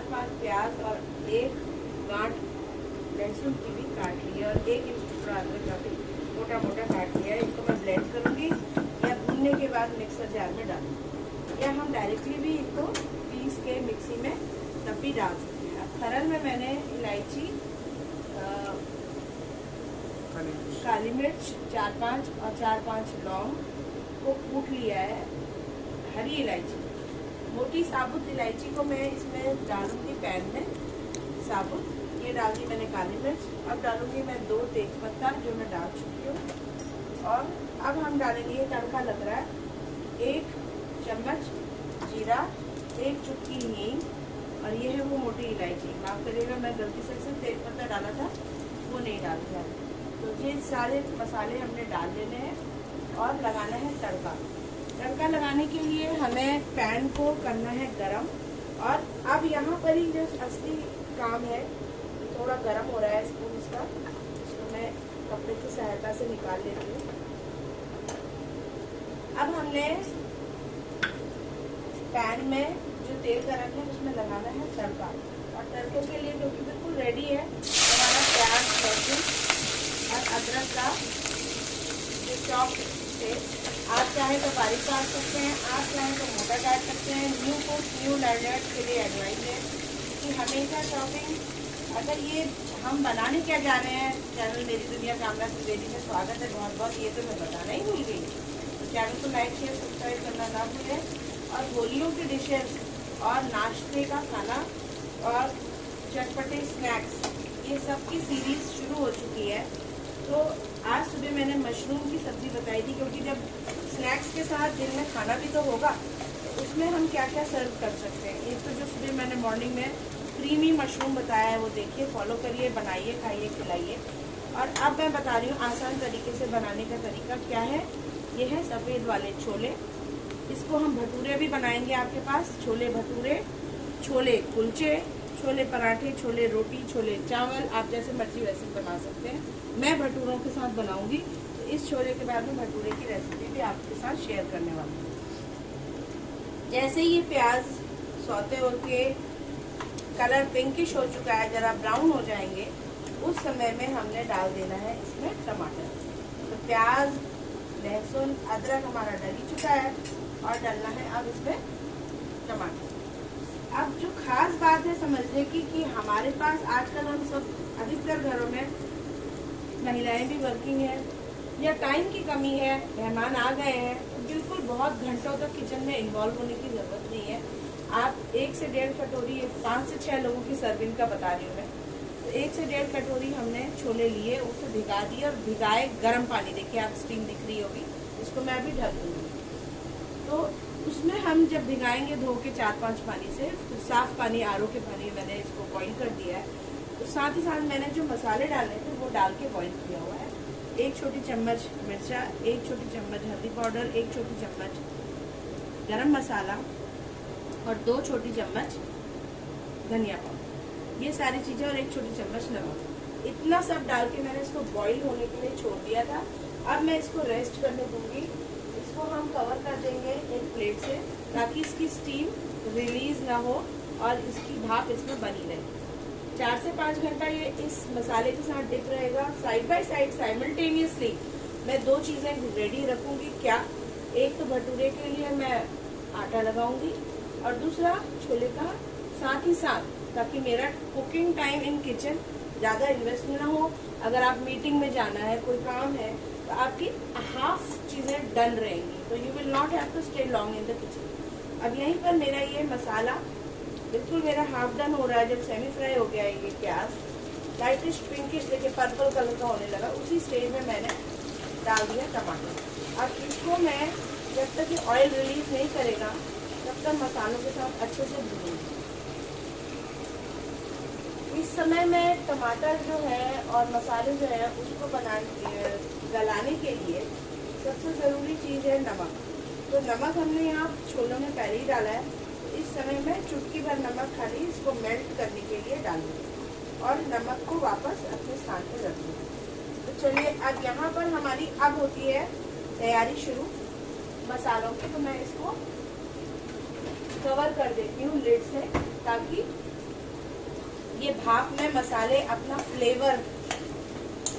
4-5 प्याज और 1 गांठ लहसुन की भी काट ली है और 1 इंच टुकड़ा अदरक का भी मोटा मोटा काट लिया है। इसको मैं ब्लेंड करूँगी या भूनने के बाद मिक्सर जार में डालूंगी, या हम डायरेक्टली भी इसको पीस के मिक्सी में तब भी डाल सकते हैं। अब खरल में मैंने इलायची, काली मिर्च 4-5 और 4-5 लौंग को कूट लिया है। हरी इलायची, मोटी साबुत इलायची को मैं इसमें डालूंगी पैन में साबुत। ये डाल दी मैंने काली मिर्च। अब डालूंगी मैं 2 तेजपत्ता जो मैं डाल चुकी हूँ। और अब हम डालेंगे, ये तड़का लग रहा है, 1 चम्मच जीरा, 1 चुटकी हींग और ये है वो मोटी इलायची। माफ करिएगा, मैं गलती से सिर्फ तेजपत्ता डाला था, वो नहीं डालना है। तो ये सारे मसाले हमने डाल लेने हैं और लगाना है तड़का। तड़का लगाने के लिए हमें पैन को करना है गरम। और अब यहाँ पर ही जो असली काम है, थोड़ा गरम हो रहा है स्पून इसका, इसको मैं कपड़े की सहायता से निकाल लेती हूँ। अब हमने पैन में जो तेल गरम है उसमें लगाना है तड़का। और तड़के के लिए जो कि बिल्कुल रेडी है, हमारा प्याज, लहसुन और अदरक का जो चॉप पेस्ट, आप चाहे तो बारीक काट सकते हैं, आप चाहे तो मोटा काट सकते हैं। न्यू कुक न्यू लर्नर्स के लिए एडवाइस है कि हमेशा चॉपिंग, अगर ये हम बनाने क्या जा रहे हैं, चैनल मेरी दुनिया कामना त्रिवेदी में स्वागत है बहुत बहुत, ये तो मैं बताना ही भूल गई। तो चैनल को लाइक शेयर सब्सक्राइब करना ना भूलें। और होलियों की डिशेस और नाश्ते का खाना और चटपटे स्नैक्स, ये सब की सीरीज शुरू हो चुकी है। तो आज सुबह मैंने मशरूम की सब्जी बताई थी, क्योंकि जब स्नैक्स के साथ दिन में खाना भी तो होगा, तो उसमें हम क्या क्या सर्व कर सकते हैं। एक तो जो सुबह मैंने मॉर्निंग में क्रीमी मशरूम बताया है, वो देखिए, फॉलो करिए, बनाइए, खाइए, खिलाइए। और अब मैं बता रही हूँ आसान तरीके से बनाने का तरीका क्या है। ये है सफ़ेद वाले छोले, इसको हम भटूरे भी बनाएंगे आपके पास, छोले भटूरे, छोले कुलचे, छोले पराठे, छोले रोटी, छोले चावल, आप जैसे मर्जी वैसे बना सकते हैं। मैं भटूरों के साथ बनाऊंगी, तो इस छोले के बाद में भटूरे की रेसिपी भी आपके साथ शेयर करने वाली हूँ। जैसे ये प्याज सौते होके कलर पिंकिश हो चुका है, जरा ब्राउन हो जाएंगे, उस समय में हमने डाल देना है इसमें टमाटर। तो प्याज, लहसुन, अदरक हमारा डल ही चुका है और डालना है अब इसमें टमाटर। अब जो खास बात है समझने की कि हमारे पास आजकल हम सब अधिकतर घरों में महिलाएं भी वर्किंग है या टाइम की कमी है, मेहमान आ गए हैं, तो बिल्कुल बहुत घंटों तक किचन में इन्वॉल्व होने की जरूरत नहीं है। आप 1 से 1.5 कटोरी, 5 से 6 लोगों की सर्विंग का बता रही हूँ मैं, तो 1 से 1.5 कटोरी हमने छोले लिए, उसे भिगा दिए और भिगाए गर्म पानी, देखिए आप स्टीम दिख रही होगी, इसको मैं अभी ढक दूंगी। तो उसमें हम जब भिगाएंगे धो के 4-5 पानी से, तो साफ पानी, आरओ के पानी में मैंने इसको बॉईल कर दिया है। तो साथ ही साथ मैंने जो मसाले डाले थे वो डाल के बॉईल किया हुआ है। 1 छोटी चम्मच मिर्चा, 1 छोटी चम्मच हल्दी पाउडर, 1 छोटी चम्मच गरम मसाला और 2 छोटी चम्मच धनिया पाउडर, ये सारी चीज़ें, और 1 छोटी चम्मच नमक। इतना सब डाल के मैंने इसको बॉईल होने के लिए छोड़ दिया था। अब मैं इसको रेस्ट करने दूंगी। इसको हम कवर कर देंगे एक प्लेट से, ताकि इसकी स्टीम रिलीज ना हो और इसकी भाप इसमें बनी रहे। 4 से 5 घंटा ये इस मसाले के साथ डिप रहेगा। साइड बाय साइड साइमल्टेनियसली मैं 2 चीज़ें रेडी रखूँगी। क्या? एक तो भटूरे के लिए मैं आटा लगाऊंगी और दूसरा छोले का साथ ही साथ, ताकि मेरा कुकिंग टाइम इन किचन ज़्यादा इन्वेस्ट ना हो। अगर आप मीटिंग में जाना है, कोई काम है, तो आपकी हाफ चीज़ें डन रहेंगी, तो you will not have to stay long in the kitchen. अब यहीं पर मेरा ये मसाला बिल्कुल मेरा हाफ डन हो रहा है। जब सेमी फ्राई हो गया है ये प्याज, लाइटिश पिंकिश, देखिए पर्पल कलर का होने लगा, उसी स्टेज में मैंने डाल दिया टमाटर। अब इसको मैं जब तक ये ऑयल रिलीज नहीं करेगा तब तक मसालों के साथ अच्छे से भूनूंगी। इस समय में टमाटर जो है और मसाले जो है उसको गलाने के लिए सबसे ज़रूरी चीज़ है नमक। तो नमक हमने यहाँ छोलों में पहले ही डाला है, तो इस समय में चुटकी भर नमक खाली इसको मेल्ट करने के लिए डालूंगी और नमक को वापस अपने स्थान पर रख दूँगी। तो चलिए अब यहाँ पर हमारी अब होती है तैयारी शुरू मसालों की। तो मैं इसको कवर कर देती हूँ लिड से, ताकि हाफ में मसाले अपना फ्लेवर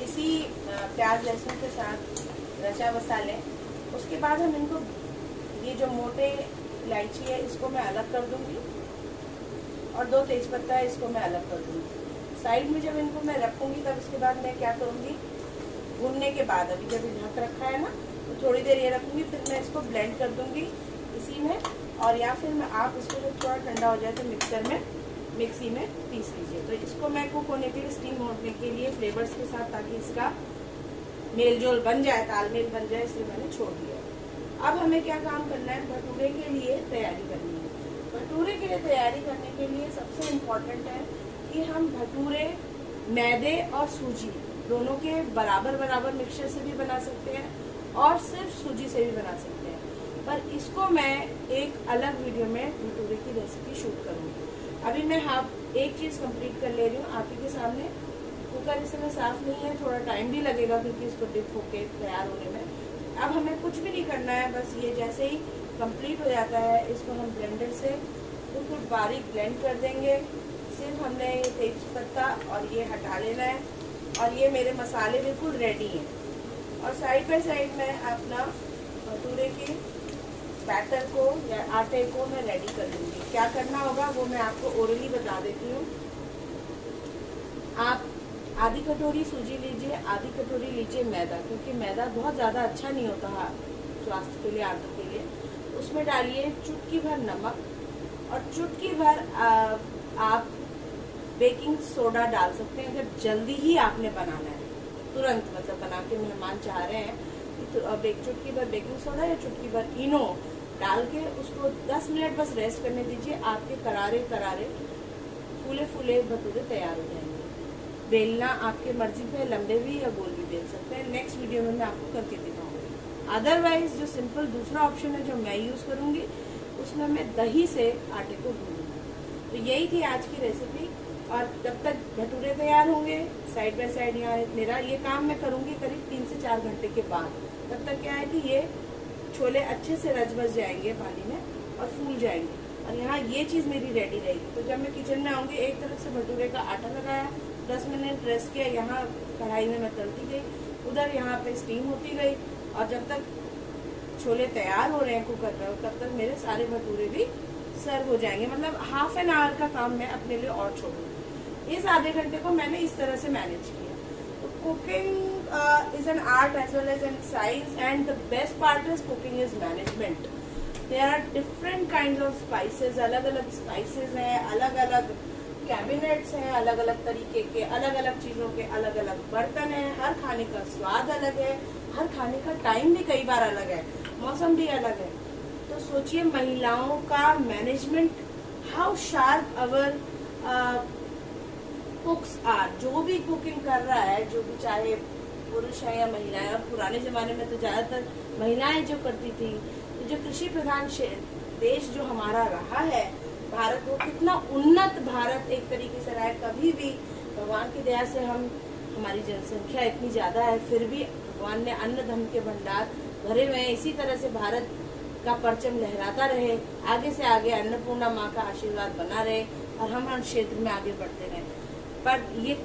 इसी प्याज लहसुन के साथ रचा मसाले। उसके बाद हम इनको, ये जो मोटे इलायची है इसको मैं अलग कर दूंगी और 2 तेजपत्ता है इसको मैं अलग कर दूंगी साइड में। जब इनको मैं रखूंगी तब इसके बाद मैं क्या करूंगी, भूनने के बाद अभी जब ढक रखा है ना तो थोड़ी देर ये रखूंगी, फिर मैं इसको ब्लेंड कर दूंगी इसी में। और या फिर मैं आप इसको जब थोड़ा ठंडा हो जाए तो मिक्सी में पीस लीजिए। तो इसको मैं कुक होने के लिए, स्टीम होने के लिए फ्लेवर्स के साथ, ताकि इसका मेलजोल बन जाए, तालमेल बन जाए, इसलिए मैंने छोड़ दिया। अब हमें क्या काम करना है, भटूरे के लिए तैयारी करनी है। भटूरे के लिए तैयारी करने के लिए सबसे इम्पोर्टेंट है कि हम भटूरे मैदे और सूजी दोनों के बराबर मिक्सचर से भी बना सकते हैं और सिर्फ सूजी से भी बना सकते हैं। पर इसको मैं एक अलग वीडियो में भटूरे की रेसिपी शूट करूँगी। अभी मैं एक चीज़ कंप्लीट कर ले रही हूँ आप ही के सामने। कुकर इस समय साफ नहीं है, थोड़ा टाइम भी लगेगा क्योंकि इसको डिप होके तैयार होने में। अब हमें कुछ भी नहीं करना है, बस ये जैसे ही कंप्लीट हो जाता है इसको हम ब्लेंडर से बिल्कुल बारीक ब्लेंड कर देंगे। सिर्फ हमने ये तेजपत्ता और ये हटा लेना है और ये मेरे मसाले बिल्कुल रेडी हैं। और साइड बाय साइड मैं अपना भटूरे के बैटर को या आटे को मैं रेडी कर लूँगी। क्या करना होगा वो मैं आपको ओरली बता देती हूँ। आप आधी कटोरी सूजी लीजिए, आधी कटोरी लीजिए मैदा, क्योंकि मैदा बहुत ज़्यादा अच्छा नहीं होता है स्वास्थ्य के लिए, आंतों के लिए। उसमें डालिए चुटकी भर नमक और चुटकी भर आप बेकिंग सोडा डाल सकते हैं। अगर जल्दी ही आपने बनाना है, तुरंत मतलब बना के मेहमान चाह रहे हैं तो चुटकी भर बेकिंग सोडा या चुटकी भर इनो डाल के उसको 10 मिनट बस रेस्ट करने दीजिए। आपके करारे फूले फूले भटूरे तैयार हो जाएंगे। बेलना आपके मर्जी पे, लंबे भी या गोल भी बेल सकते हैं। नेक्स्ट वीडियो में मैं आपको करके दिखाऊंगी। अदरवाइज जो सिंपल दूसरा ऑप्शन है जो मैं यूज़ करूंगी, उसमें मैं दही से आटे को गूंदूंगी। तो यही थी आज की रेसिपी। और जब तक भटूरे तैयार होंगे साइड बाय साइड, यहाँ मेरा ये काम मैं करूंगी करीब 3 से 4 घंटे के बाद। तब तक क्या है कि ये छोले अच्छे से रच बस जाएंगे पानी में और फूल जाएंगे और यहाँ ये चीज़ मेरी रेडी रहेगी। तो जब मैं किचन में आऊँगी, एक तरफ से भटूरे का आटा लगाया, 10 मिनट रेस्ट किया, यहाँ कढ़ाई में मैं तलती गई, उधर यहाँ पे स्टीम होती गई और जब तक छोले तैयार हो रहे हैं कुकर पर, तब तक मेरे सारे भटूरे भी सर्व हो जाएंगे। मतलब हाफ एन आवर का काम मैं अपने लिए और छोड़ूंगी। इस आधे घंटे को मैंने इस तरह से मैनेज किया। तो cooking is an art as well as an science, and the best part is cooking is management. There are different kinds of spices, अलग अलग spices हैं, अलग अलग कैबिनेट्स हैं, अलग अलग तरीके के, अलग अलग चीज़ों के अलग अलग बर्तन हैं। हर खाने का स्वाद अलग है, हर खाने का टाइम भी कई बार अलग है, मौसम भी अलग है। तो सोचिए महिलाओं का management, how sharp our cooks are. जो भी कुकिंग कर रहा है, जो भी चाहे पुरुष है या महिलाएं, और पुराने जमाने में तो ज्यादातर महिलाएं जो करती थी। तो जो कृषि प्रधान देश जो हमारा रहा है भारत, वो कितना उन्नत भारत एक तरीके से रहा है। कभी भी भगवान की दया से हमारी जनसंख्या इतनी ज्यादा है, फिर भी भगवान ने अन्न धन के भंडार भरे हुए हैं। इसी तरह से भारत का परचम लहराता रहे, आगे से आगे अन्नपूर्णा माँ का आशीर्वाद बना रहे और हम हर क्षेत्र में आगे बढ़ते रहे। पर ये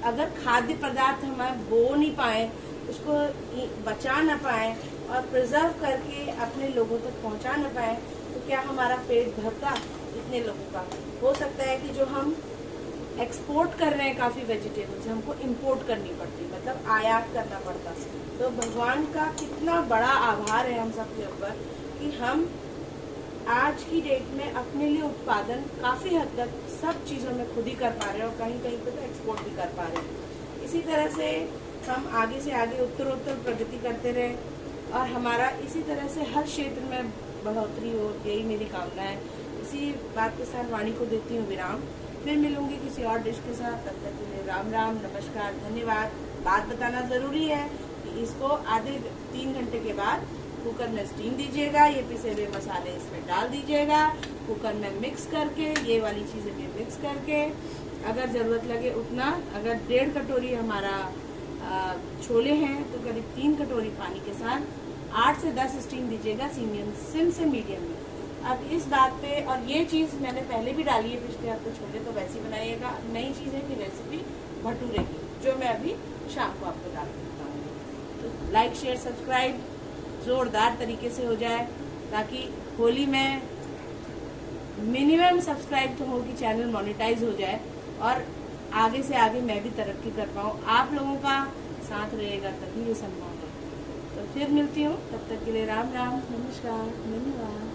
अगर खाद्य पदार्थ हम बो नहीं पाए, उसको बचा न पाए और प्रिजर्व करके अपने लोगों तक पहुंचा न पाए, तो क्या हमारा पेट भरता इतने लोगों का? हो सकता है कि जो हम एक्सपोर्ट कर रहे हैं काफ़ी वेजिटेबल्स, हमको इंपोर्ट करनी पड़ती, मतलब आयात करना पड़ता। तो भगवान का कितना बड़ा आभार है हम सबके ऊपर कि हम आज की डेट में अपने लिए उत्पादन काफ़ी हद तक सब चीज़ों में खुद ही कर पा रहे हैं और कहीं कहीं पे तो एक्सपोर्ट भी कर पा रहे हैं। इसी तरह से हम आगे से आगे उत्तरोत्तर प्रगति करते रहें और हमारा इसी तरह से हर क्षेत्र में बढ़ोतरी हो, यही मेरी कामना है। इसी बात के साथ वाणी को देती हूँ विराम। फिर मिलूंगी किसी और डिश के साथ। तब तक के लिए राम राम, नमस्कार, धन्यवाद। बात बताना ज़रूरी है कि इसको आधे 3 घंटे के बाद कुकर में स्टीम दीजिएगा। ये पिसे हुए मसाले इसमें डाल दीजिएगा, कुकर में मिक्स करके, ये वाली चीज़ें भी मिक्स करके, अगर ज़रूरत लगे उतना, अगर 1.5 कटोरी हमारा छोले हैं तो करीब 3 कटोरी पानी के साथ 8 से 10 स्टीम दीजिएगा सिम से मीडियम में। अब इस बात पे, और ये चीज़ मैंने पहले भी डाली है पिछले हफ्ते छोले, तो वैसे ही बनाइएगा। नई चीज़ है कि रेसिपी भटूरे की, जो मैं अभी शाम को आपको डाल देता हूँ। तो लाइक शेयर सब्सक्राइब ज़ोरदार तरीके से हो जाए, ताकि होली में मिनिमम सब्सक्राइब तो हो कि चैनल मोनेटाइज हो जाए और आगे से आगे मैं भी तरक्की कर पाऊँ। आप लोगों का साथ रहेगा तभी ये संभव है। तो फिर मिलती हूँ, तब तक के लिए राम राम, नमस्कार, धन्यवाद।